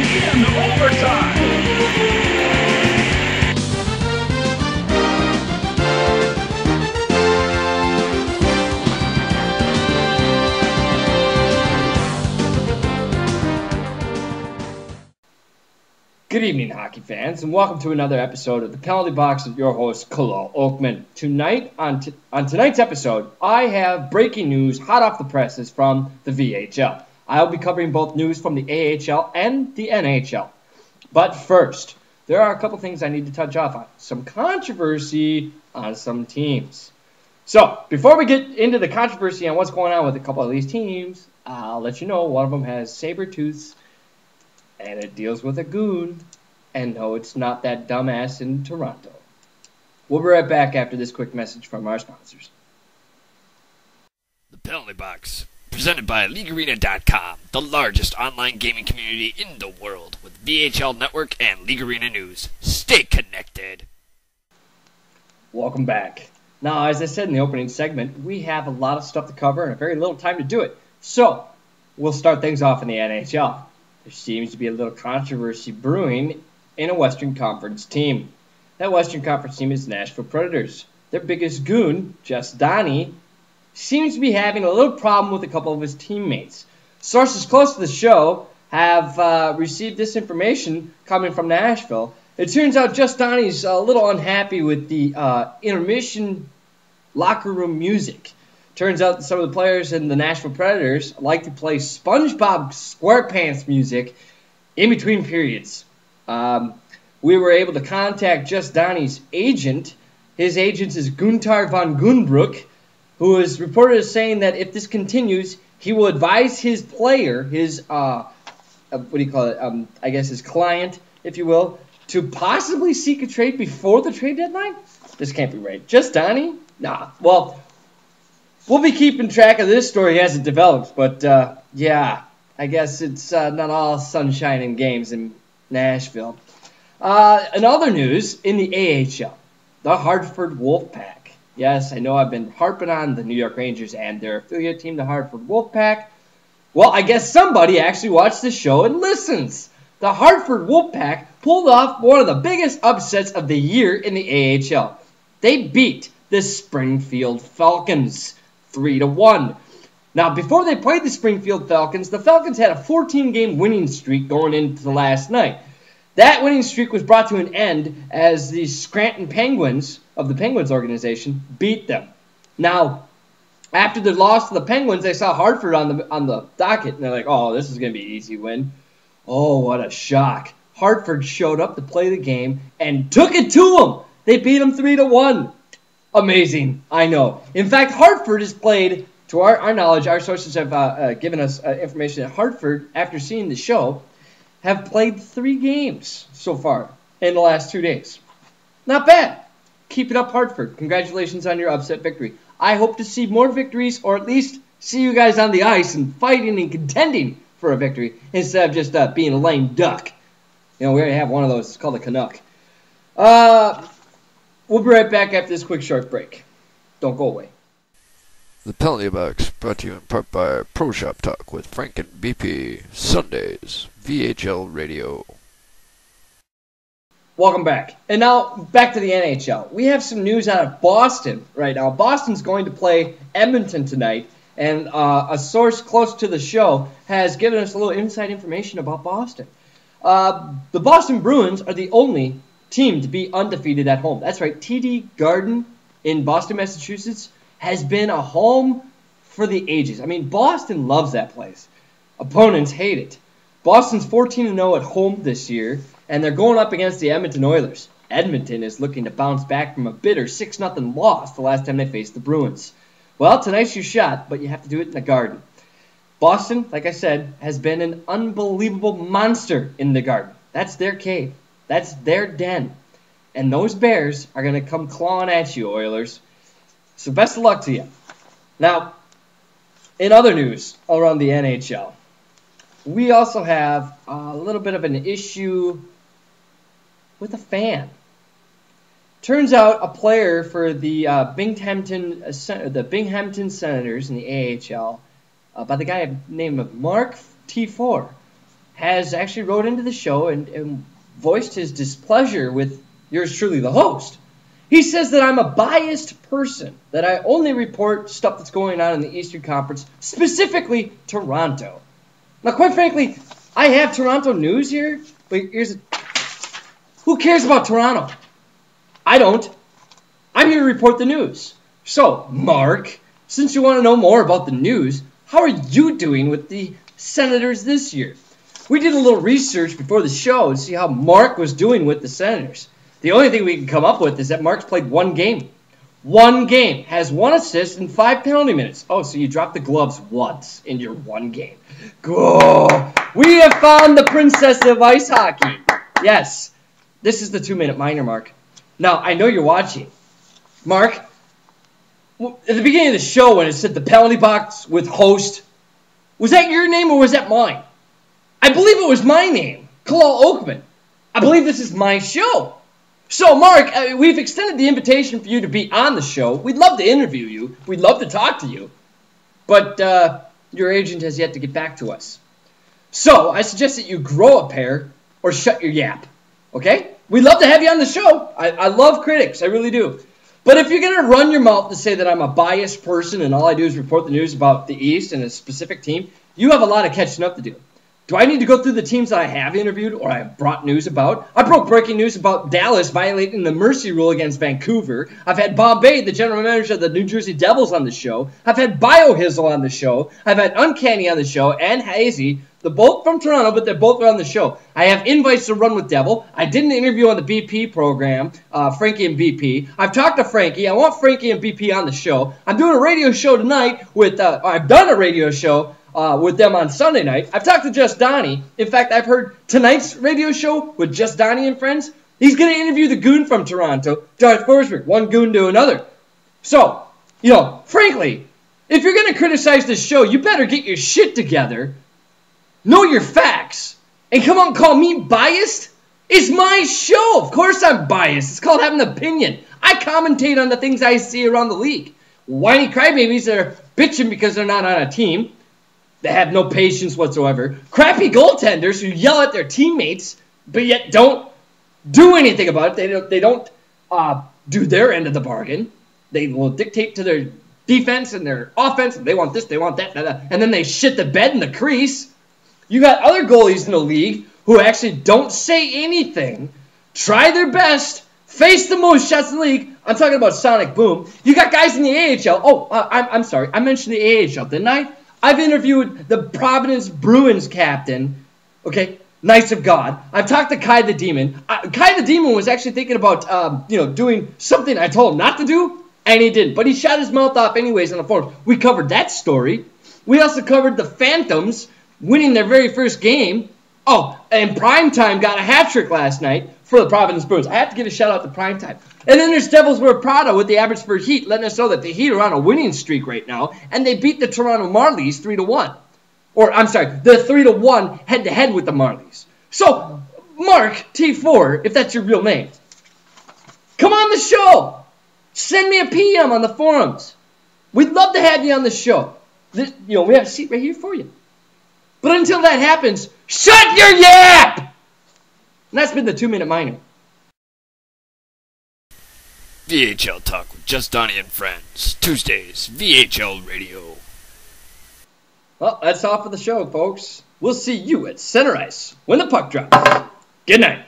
in overtime. Good evening, hockey fans, and welcome to another episode of the Penalty Box with your host, Kalal Oakman. Tonight, on tonight's episode, I have breaking news hot off the presses from the VHL. I'll be covering both news from the AHL and the NHL. But first, there are a couple things I need to touch off on. Some controversy on some teams. So, before we get into the controversy on what's going on with a couple of these teams, I'll let you know one of them has saber-tooths, and it deals with a goon. And no, it's not that dumbass in Toronto. We'll be right back after this quick message from our sponsors. The Penalty Box, presented by LeagueArena.com, the largest online gaming community in the world, with VHL Network and League Arena News. Stay connected. Welcome back. Now, as I said in the opening segment, we have a lot of stuff to cover and a very little time to do it. So, we'll start things off in the NHL. There seems to be a little controversy brewing in a Western Conference team. That Western Conference team is Nashville Predators. Their biggest goon, Jess Donnie, seems to be having a little problem with a couple of his teammates. Sources close to the show have received this information coming from Nashville. It turns out Jess Donnie's a little unhappy with the intermission locker room music. Turns out that some of the players in the Nashville Predators like to play SpongeBob SquarePants music in between periods. We were able to contact Jess Donnie's agent. His agent is Gunther von Gunbrook, who is reported as saying that if this continues, he will advise his player, his, his client, if you will, to possibly seek a trade before the trade deadline? This can't be right. Jess Donnie? Nah. Well, we'll be keeping track of this story as it develops, but, I guess it's not all sunshine and games in Nashville. In other news, in the AHL, the Hartford Wolfpack. Yes, I know I've been harping on the New York Rangers and their affiliate team, the Hartford Wolfpack. Well, I guess somebody actually watched the show and listens. The Hartford Wolfpack pulled off one of the biggest upsets of the year in the AHL. They beat the Springfield Falcons 3-1. Now, before they played the Springfield Falcons, the Falcons had a 14-game winning streak going into last night. That winning streak was brought to an end as the Scranton Penguins of the Penguins organization beat them. Now, after the loss to the Penguins, they saw Hartford on the docket, and they're like, oh, this is going to be an easy win. Oh, what a shock. Hartford showed up to play the game and took it to them. They beat them 3-1. Amazing, I know. In fact, Hartford has played, to our knowledge, our sources have given us information that Hartford, after seeing the show, have played 3 games so far in the last 2 days. Not bad. Keep it up, Hartford. Congratulations on your upset victory. I hope to see more victories, or at least see you guys on the ice and fighting and contending for a victory instead of just being a lame duck. You know, we already have one of those. It's called a Canuck. We'll be right back after this quick short break. Don't go away. The Penalty Box, brought to you in part by Pro Shop Talk with Frank and BP, Sundays, VHL Radio. Welcome back. And now, back to the NHL. We have some news out of Boston right now. Boston's going to play Edmonton tonight, and a source close to the show has given us a little inside information about Boston. The Boston Bruins are the only team to be undefeated at home. That's right, TD Garden in Boston, Massachusetts has been a home for the ages. I mean, Boston loves that place. Opponents hate it. Boston's 14-0 at home this year, and they're going up against the Edmonton Oilers. Edmonton is looking to bounce back from a bitter 6-0 loss the last time they faced the Bruins. Well, tonight's your shot, but you have to do it in the Garden. Boston, like I said, has been an unbelievable monster in the Garden. That's their cave. That's their den. And those Bears are going to come clawing at you, Oilers. So best of luck to you. Now, in other news around the NHL, we also have a little bit of an issue with a fan. Turns out a player for the Binghamton Senators in the AHL by the guy named Mark T4 has actually wrote into the show and voiced his displeasure with yours truly, the host. He says that I'm a biased person, that I only report stuff that's going on in the Eastern Conference, specifically Toronto. Now, quite frankly, I have Toronto news here, but who cares about Toronto? I don't. I'm here to report the news. So, Mark, since you want to know more about the news, how are you doing with the Senators this year? We did a little research before the show to see how Mark was doing with the Senators. The only thing we can come up with is that Mark's played one game. One game. Has 1 assist and 5 penalty minutes. Oh, so you dropped the gloves once in your one game. Go! We have found the princess of ice hockey. Yes. This is the 2-minute minor, Mark. Now, I know you're watching. Mark, at the beginning of the show when it said the penalty box with host, was that your name or was that mine? I believe it was my name, Kalal Oakman. I believe this is my show. So, Mark, we've extended the invitation for you to be on the show. We'd love to interview you. We'd love to talk to you. But your agent has yet to get back to us. So, I suggest that you grow a pair or shut your yap. Okay? We'd love to have you on the show. I love critics. I really do. But if you're going to run your mouth to say that I'm a biased person and all I do is report the news about the East and a specific team, you have a lot of catching up to do. Do I need to go through the teams that I have interviewed or I have brought news about? I broke breaking news about Dallas violating the mercy rule against Vancouver. I've had Bombay, the general manager of the New Jersey Devils, on the show. I've had Biohizzle on the show. I've had Uncanny on the show and Hazy. They're both from Toronto, but they're both on the show. I have invites to run with Devil. I did an interview on the BP program, Frankie and BP. I've talked to Frankie. I want Frankie and BP on the show. I'm doing a radio show tonight with, I've done a radio show with them on Sunday night. I've talked to Just Donnie. In fact, I've heard tonight's radio show with Just Donnie and friends. He's going to interview the goon from Toronto, Josh Forsberg, one goon to another. So, frankly, if you're going to criticize this show, you better get your shit together, know your facts, and come on and call me biased? It's my show. Of course I'm biased. It's called having an opinion. I commentate on the things I see around the league. Whiny crybabies that are bitching because they're not on a team. They have no patience whatsoever. Crappy goaltenders who yell at their teammates, but yet don't do anything about it. They don't do their end of the bargain. They will dictate to their defense and their offense. They want this, they want that, and then they shit the bed in the crease. You got other goalies in the league who actually don't say anything, try their best, face the most shots in the league. I'm talking about Sonic Boom. You got guys in the AHL. I'm sorry. I mentioned the AHL, didn't I? I've interviewed the Providence Bruins captain, okay, Knights of God. I've talked to Kai the Demon. Kai the Demon was actually thinking about, doing something I told him not to do, and he didn't. But he shot his mouth off anyways on the forum. We covered that story. We also covered the Phantoms winning their very first game. Oh, and Primetime got a hat trick last night for the Providence Bruins. I have to give a shout out to Primetime. And then there's Devils Wear Prada with the Abbotsford Heat, letting us know that the Heat are on a winning streak right now, and they beat the Toronto Marlies 3-1. Or, I'm sorry, they're 3-1 head-to-head with the Marlies. So, Mark T4, if that's your real name, come on the show. Send me a PM on the forums. We'd love to have you on the show. We have a seat right here for you. But until that happens, shut your yap! And that's been the 2-minute minor. VHL Talk with Just Donnie and Friends. Tuesdays, VHL Radio. Well, that's all for the show, folks. We'll see you at center ice when the puck drops. Good night.